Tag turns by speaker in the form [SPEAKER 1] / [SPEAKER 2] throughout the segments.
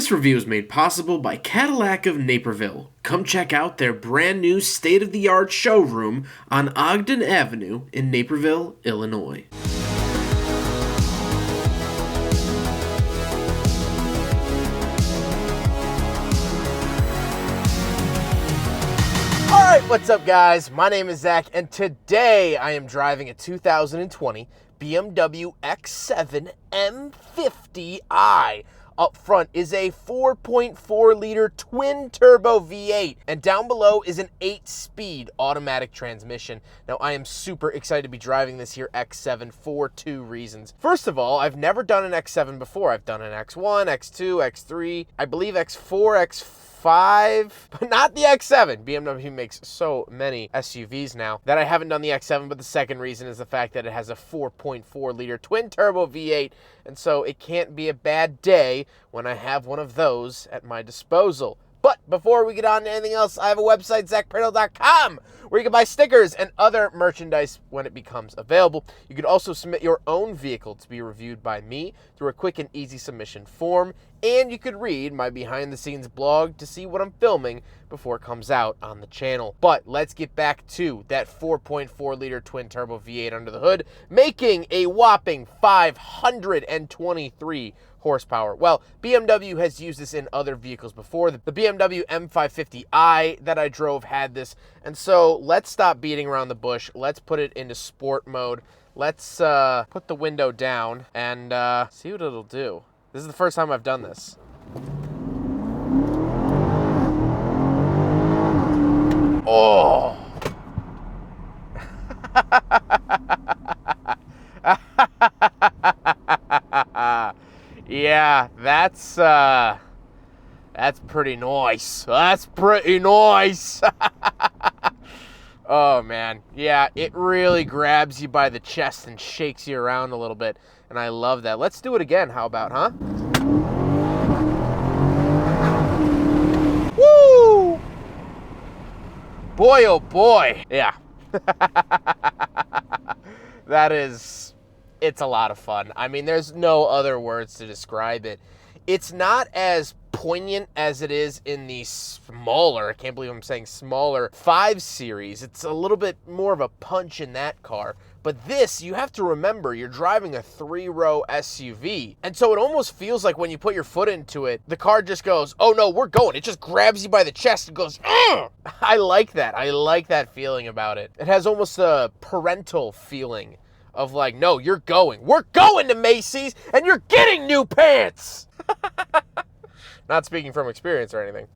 [SPEAKER 1] This review is made possible by Cadillac of Naperville. Come check out their brand new state-of-the-art showroom on Ogden Avenue in Naperville, Illinois.
[SPEAKER 2] Alright, what's up guys? My name is Zach, and today I am driving a 2020 BMW X7 M50i. Up front is a 4.4 liter twin turbo V8, and down below is an 8-speed automatic transmission. Now I am super excited to be driving this here X7 for two reasons. First of all, I've never done an X7 before. I've done an X1, X2, X3, I believe X4, X5, but not the X7. BMW makes so many SUVs now that I haven't done the X7, but the second reason is the fact that it has a 4.4 liter twin turbo V8, and so it can't be a bad day when I have one of those at my disposal. But before we get on to anything else, I have a website, zackprintle.com, where you can buy stickers and other merchandise when it becomes available. You can also submit your own vehicle to be reviewed by me through a quick and easy submission form, and you could read my behind-the-scenes blog to see what I'm filming before it comes out on the channel. But let's get back to that 4.4 liter twin turbo V8 under the hood, making a whopping 523 horsepower. Well, BMW has used this in other vehicles before. The BMW M50i that I drove had this, and so let's stop beating around the bush. Let's put it into sport mode. Let's put the window down and see what it'll do. This is the first time I've done this. Oh! Yeah, that's pretty nice. That's pretty nice. Oh man, yeah, it really grabs you by the chest and shakes you around a little bit, and I love that. Let's do it again, how about, huh? Woo! Boy, oh boy. Yeah. It's a lot of fun. I mean, there's no other words to describe it. It's not as poignant as it is in the smaller, I can't believe I'm saying smaller, 5 Series. It's a little bit more of a punch in that car. But this, you have to remember, you're driving a 3-row SUV. And so it almost feels like when you put your foot into it, the car just goes, oh no, we're going. It just grabs you by the chest and goes, ugh! I like that. I like that feeling about it. It has almost a parental feeling of like, no, you're going. We're going to Macy's, and you're getting new pants! Not speaking from experience or anything.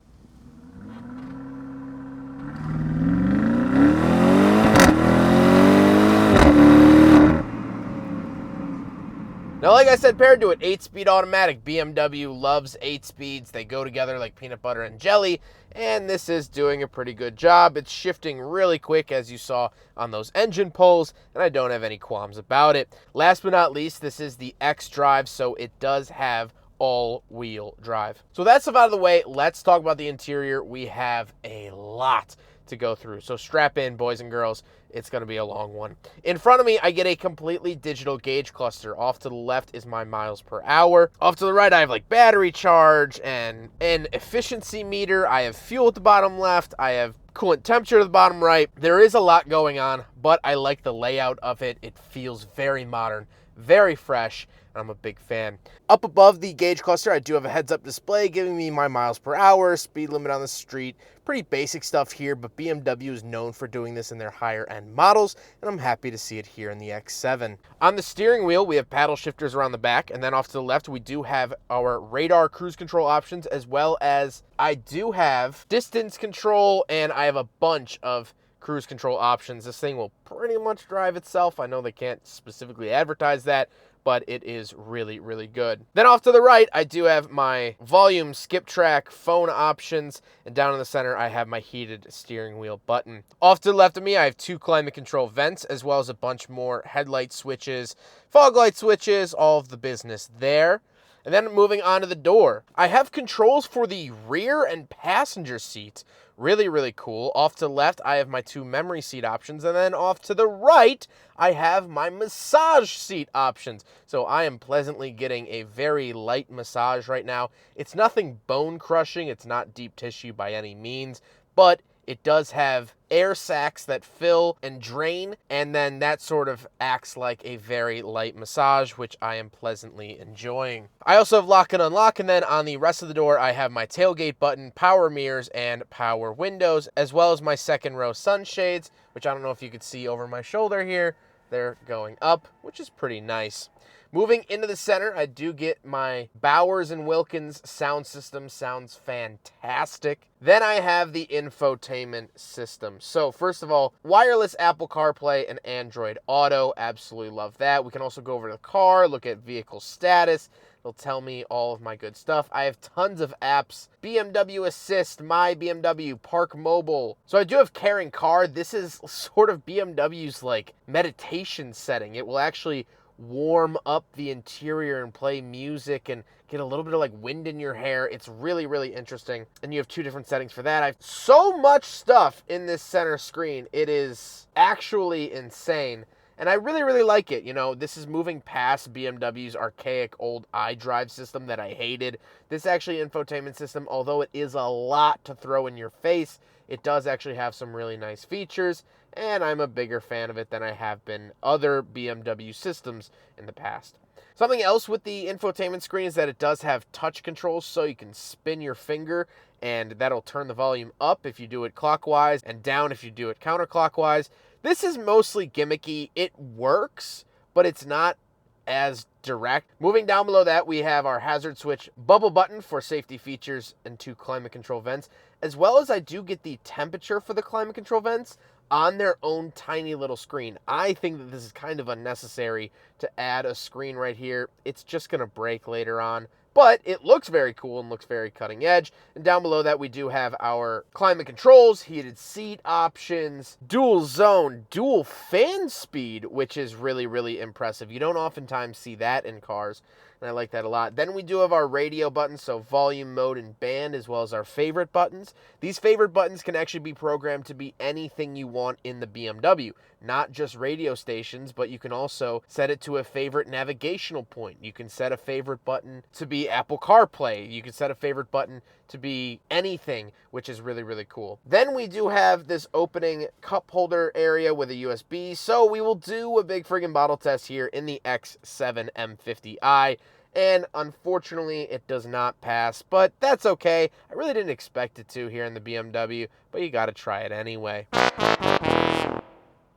[SPEAKER 2] Now, like I said, paired to an 8-speed automatic, BMW loves 8 speeds. They go together like peanut butter and jelly, and this is doing a pretty good job. It's shifting really quick, as you saw on those engine pulls, and I don't have any qualms about it. Last but not least, this is the X-Drive, so it does have all-wheel drive. So that's stuff out of the way. Let's talk about the interior. We have a lot to go through, so strap in, boys and girls. It's going to be a long one. In front of me, I get a completely digital gauge cluster. Off to the left is my miles per hour. Off to the right, I have like battery charge and an efficiency meter. I have fuel at the bottom left. I have coolant temperature at the bottom right. There is a lot going on, but I like the layout of it. It feels very modern, very fresh, and I'm a big fan. Up above the gauge cluster, I do have a heads-up display giving me my miles per hour, speed limit on the street. Pretty basic stuff here, but BMW is known for doing this in their higher-end models, and I'm happy to see it here in the X7. On the steering wheel, we have paddle shifters around the back, and then off to the left, we do have our radar cruise control options, as well as I do have distance control, and I have a bunch of cruise control options. This thing will pretty much drive itself. I know they can't specifically advertise that, but it is really, really good. Then off to the right, I do have my volume, skip track, phone options, and down in the center, I have my heated steering wheel button. Off to the left of me, I have 2 climate control vents, as well as a bunch more headlight switches, fog light switches, all of the business there. And then moving on to the door, I have controls for the rear and passenger seats. Really, really cool. Off to the left, I have my 2 memory seat options, and then off to the right, I have my massage seat options. So I am pleasantly getting a very light massage right now. It's nothing bone crushing, it's not deep tissue by any means, but it does have air sacs that fill and drain, and then that sort of acts like a very light massage, which I am pleasantly enjoying. I also have lock and unlock, and then on the rest of the door, I have my tailgate button, power mirrors, and power windows, as well as my second row sunshades, which I don't know if you could see over my shoulder here. They're going up, which is pretty nice. Moving into the center, I do get my Bowers & Wilkins sound system. Sounds fantastic. Then I have the infotainment system. So first of all, wireless Apple CarPlay and Android Auto. Absolutely love that. We can also go over to the car, look at vehicle status. It'll tell me all of my good stuff. I have tons of apps. BMW Assist, My BMW, Park Mobile. So I do have Caring Car. This is sort of BMW's like meditation setting. It will actually warm up the interior and play music and get a little bit of like wind in your hair. It's really, really interesting. And you have 2 different settings for that. I have so much stuff in this center screen. It is actually insane. And I really, really like it. You know, this is moving past BMW's archaic old iDrive system that I hated. This actually infotainment system, although it is a lot to throw in your face, it does actually have some really nice features, and I'm a bigger fan of it than I have been other BMW systems in the past. Something else with the infotainment screen is that it does have touch controls, so you can spin your finger and that'll turn the volume up if you do it clockwise and down if you do it counterclockwise. This is mostly gimmicky. It works, but it's not as direct. Moving down below that, we have our hazard switch bubble button for safety features and 2 climate control vents, as well as I do get the temperature for the climate control vents on their own tiny little screen. I think that this is kind of unnecessary to add a screen right here. It's just going to break later on. But it looks very cool and looks very cutting edge. And down below that, we do have our climate controls, heated seat options, dual zone, dual fan speed, which is really, really impressive. You don't oftentimes see that in cars, and I like that a lot. Then we do have our radio buttons, so volume, mode, and band, as well as our favorite buttons. These favorite buttons can actually be programmed to be anything you want in the BMW. Not just radio stations, but you can also set it to a favorite navigational point. You can set a favorite button to be Apple CarPlay. You can set a favorite button to be anything, which is really, really cool. Then we do have this opening cup holder area with a USB, so we will do a big friggin' bottle test here in the X7 M50i. And unfortunately, it does not pass, but that's okay. I really didn't expect it to here in the BMW, but you gotta try it anyway.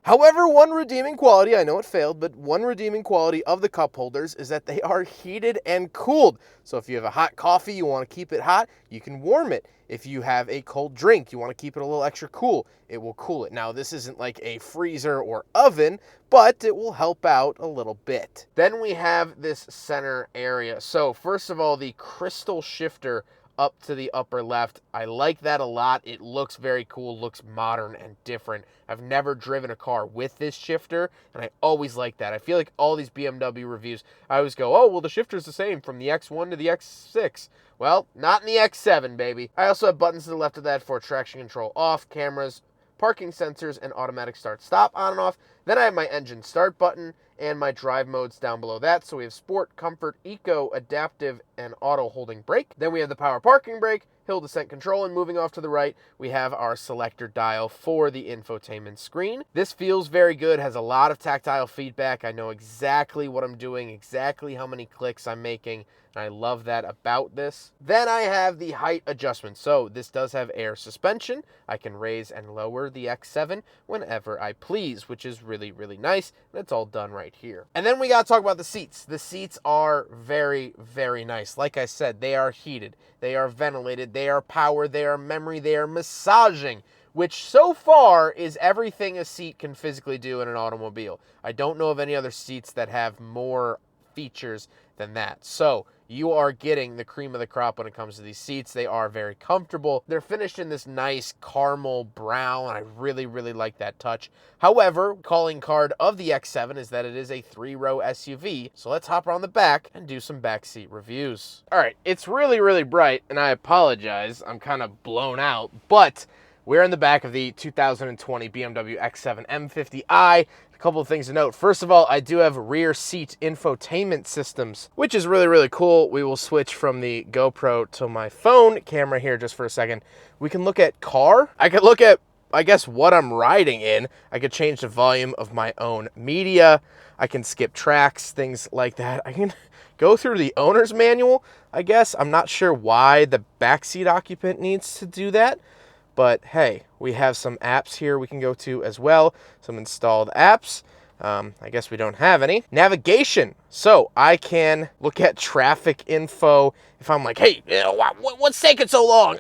[SPEAKER 2] However, one redeeming quality, I know it failed, but one redeeming quality of the cup holders is that they are heated and cooled. So if you have a hot coffee, you want to keep it hot, you can warm it. If you have a cold drink, you want to keep it a little extra cool, it will cool it. Now, this isn't like a freezer or oven, but it will help out a little bit. Then we have this center area. So first of all, the crystal shifter up to the upper left. I like that a lot. It looks very cool, looks modern and different. I've never driven a car with this shifter, and I always like that. I feel like all these BMW reviews, I always go, oh, well, the shifter's the same from the X1 to the X6. Well, not in the X7, baby. I also have buttons to the left of that for traction control off, cameras, parking sensors, and automatic start-stop on and off. Then I have my engine start button and my drive modes down below that. So we have Sport, Comfort, Eco, Adaptive, and Auto holding brake. Then we have the power parking brake, hill descent control, and moving off to the right, we have our selector dial for the infotainment screen. This feels very good, has a lot of tactile feedback. I know exactly what I'm doing, exactly how many clicks I'm making, and I love that about this. Then I have the height adjustment. So this does have air suspension. I can raise and lower the X7 whenever I please, which is really, really nice. And it's all done right here. And then we got to talk about the seats. The seats are very, very nice. Like I said, they are heated, they are ventilated, they are power, they are memory, they are massaging, which so far is everything a seat can physically do in an automobile. I don't know of any other seats that have more features than that. So you are getting the cream of the crop when it comes to these seats. They are very comfortable. They're finished in this nice caramel brown. I really, really like that touch. However, calling card of the X7 is that it is a 3-row SUV. So let's hop around the back and do some backseat reviews. All right, it's really, really bright, and I apologize. I'm kind of blown out, but we're in the back of the 2020 BMW X7 M50i. A couple of things to note. First of all, I do have rear seat infotainment systems, which is really, really cool. We will switch from the GoPro to my phone camera here just for a second. We can look at car. I could look at, I guess, what I'm riding in. I could change the volume of my own media. I can skip tracks, things like that. I can go through the owner's manual, I guess. I'm not sure why the backseat occupant needs to do that. But hey, we have some apps here we can go to as well, some installed apps. I guess we don't have any. Navigation, so I can look at traffic info. If I'm like, hey, what's taking so long?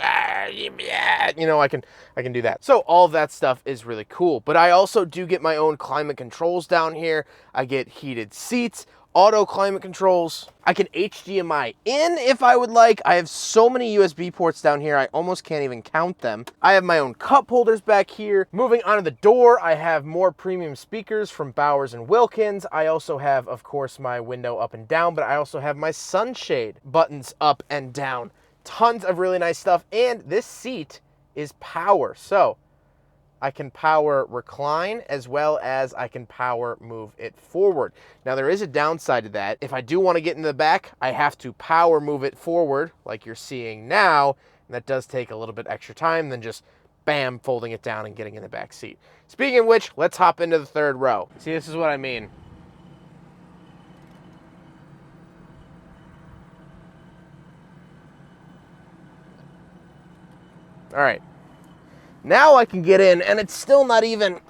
[SPEAKER 2] You know, I can do that. So all of that stuff is really cool. But I also do get my own climate controls down here. I get heated seats, auto climate controls. I can HDMI in if I would like. I have so many USB ports down here, I almost can't even count them. I have my own cup holders back here. Moving on to the door, I have more premium speakers from Bowers & Wilkins. I also have, of course, my window up and down, but I also have my sunshade buttons up and down. Tons of really nice stuff, and this seat is power. So I can power recline as well as I can power move it forward. Now there is a downside to that. If I do want to get in the back, I have to power move it forward like you're seeing now. And that does take a little bit extra time than just bam, folding it down and getting in the back seat. Speaking of which, let's hop into the third row. See, this is what I mean. All right. Now I can get in, and it's still not even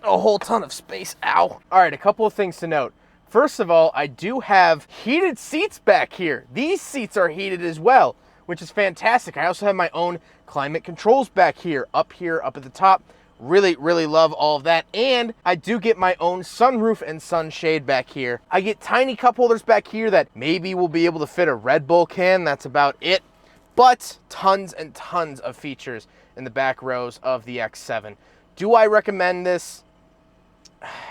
[SPEAKER 2] a whole ton of space. Ow. All right, a couple of things to note. First of all, I do have heated seats back here. These seats are heated as well, which is fantastic. I also have my own climate controls back here up at the top. Really, really love all of that. And I do get my own sunroof and sunshade back here. I get tiny cup holders back here that maybe will be able to fit a Red Bull can. That's about it. But tons and tons of features in the back rows of the X7. Do I recommend this?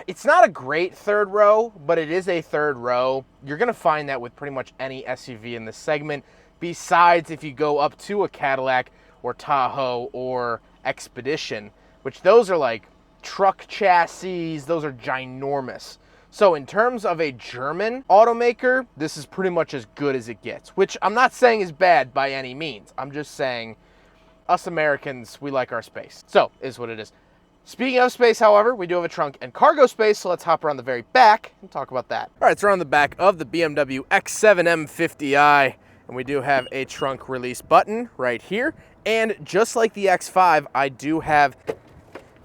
[SPEAKER 2] It's not a great third row, but it is a third row. You're gonna find that with pretty much any SUV in this segment, besides if you go up to a Cadillac or Tahoe or Expedition, which those are like truck chassis, those are ginormous. So in terms of a German automaker, this is pretty much as good as it gets, which I'm not saying is bad by any means. I'm just saying us Americans, we like our space. So, is what it is. Speaking of space, however, we do have a trunk and cargo space, so let's hop around the very back and talk about that. All right, so we're on the back of the BMW X7 M50i, and we do have a trunk release button right here. And just like the X5, I do have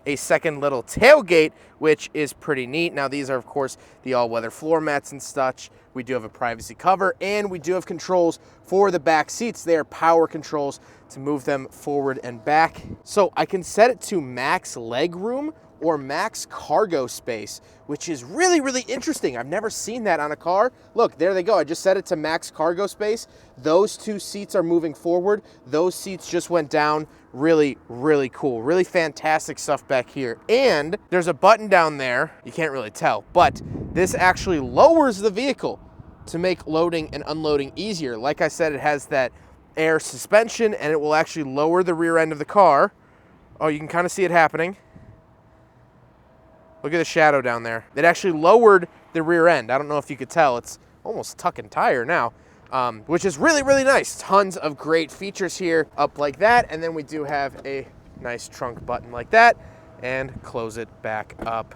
[SPEAKER 2] a second little tailgate, which is pretty neat. Now, these are, of course, the all-weather floor mats and such. We do have a privacy cover, and we do have controls for the back seats. They are power controls to move them forward and back. So I can set it to max leg room or max cargo space, which is really, really interesting. I've never seen that on a car. Look, there they go. I just set it to max cargo space. Those two seats are moving forward. Those seats just went down. Really, really cool. Really fantastic stuff back here. And there's a button down there. You can't really tell, but this actually lowers the vehicle to make loading and unloading easier. Like I said, it has that air suspension, and it will actually lower the rear end of the car. Oh, you can kind of see it happening. Look at the shadow down there. It actually lowered the rear end. I don't know if you could tell. It's almost tuck and tire now, which is really, really nice. Tons of great features here up like that. And then we do have a nice trunk button like that, and close it back up.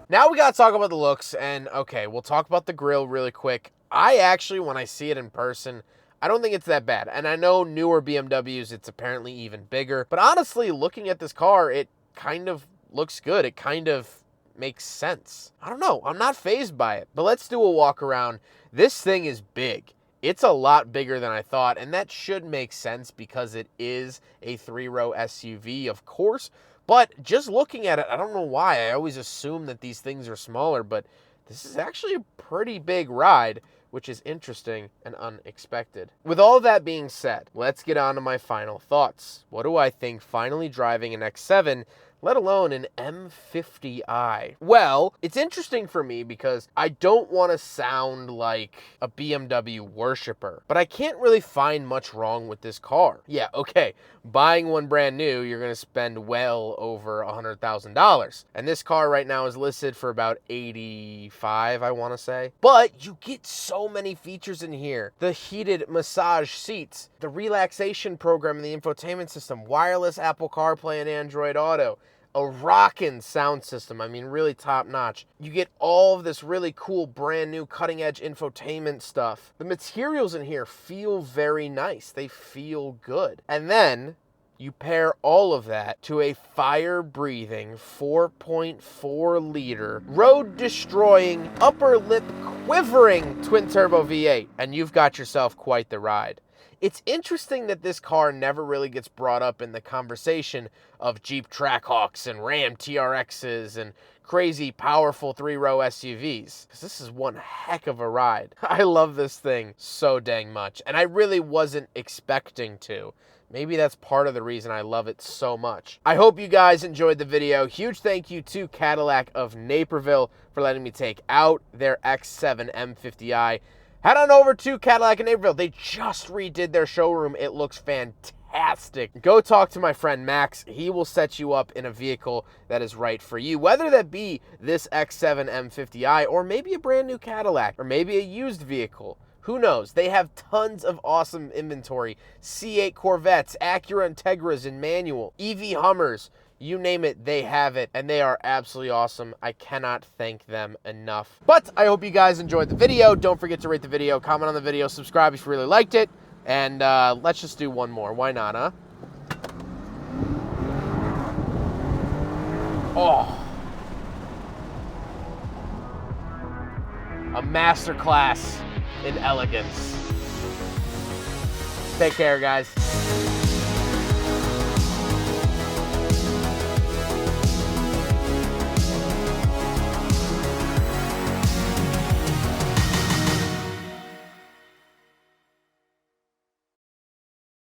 [SPEAKER 2] Now we got to talk about the looks, and okay, we'll talk about the grille really quick. I actually, when I see it in person, I don't think it's that bad. And I know newer BMWs, it's apparently even bigger. But honestly, looking at this car, it kind of looks good. It kind of makes sense. I don't know. I'm not fazed by it. But let's do a walk around. This thing is big. It's a lot bigger than I thought, and that should make sense because it is a 3-row SUV, of course. But just looking at it, I don't know why. I always assume that these things are smaller, but this is actually a pretty big ride which is interesting and unexpected. With all that being said, let's get on to my final thoughts. What do I think finally driving an X7, let alone an M50i? Well, it's interesting for me because I don't want to sound like a BMW worshiper, but I can't really find much wrong with this car. Yeah, okay, buying one brand new, you're going to spend well over $100,000. And this car right now is listed for about 85, I want to say. But you get so many features in here. The heated massage seats, the relaxation program in the infotainment system, wireless Apple CarPlay and Android Auto, a rockin' sound system, I mean really top notch. You get all of this really cool brand new cutting edge infotainment stuff. The materials in here feel very nice. They feel good. And then you pair all of that to a fire-breathing 4.4 liter, road-destroying, upper lip quivering twin-turbo V8, and you've got yourself quite the ride. It's interesting that this car never really gets brought up in the conversation of Jeep Trackhawks and Ram TRXs and crazy, powerful three-row SUVs, because this is one heck of a ride. I love this thing so dang much, and I really wasn't expecting to. Maybe that's part of the reason I love it so much. I hope you guys enjoyed the video. Huge thank you to Cadillac of Naperville for letting me take out their X7 M50i. Head on over to Cadillac in Naperville. They just redid their showroom. It looks fantastic. Go talk to my friend Max. He will set you up in a vehicle that is right for you, whether that be this X7 M50i or maybe a brand new Cadillac or maybe a used vehicle. Who knows? They have tons of awesome inventory. C8 Corvettes, Acura Integras in manual, EV Hummers. You name it, they have it, and they are absolutely awesome. I cannot thank them enough. But I hope you guys enjoyed the video. Don't forget to rate the video, comment on the video, subscribe if you really liked it, and let's just do one more. Why not, huh? Oh. A masterclass in elegance. Take care, guys.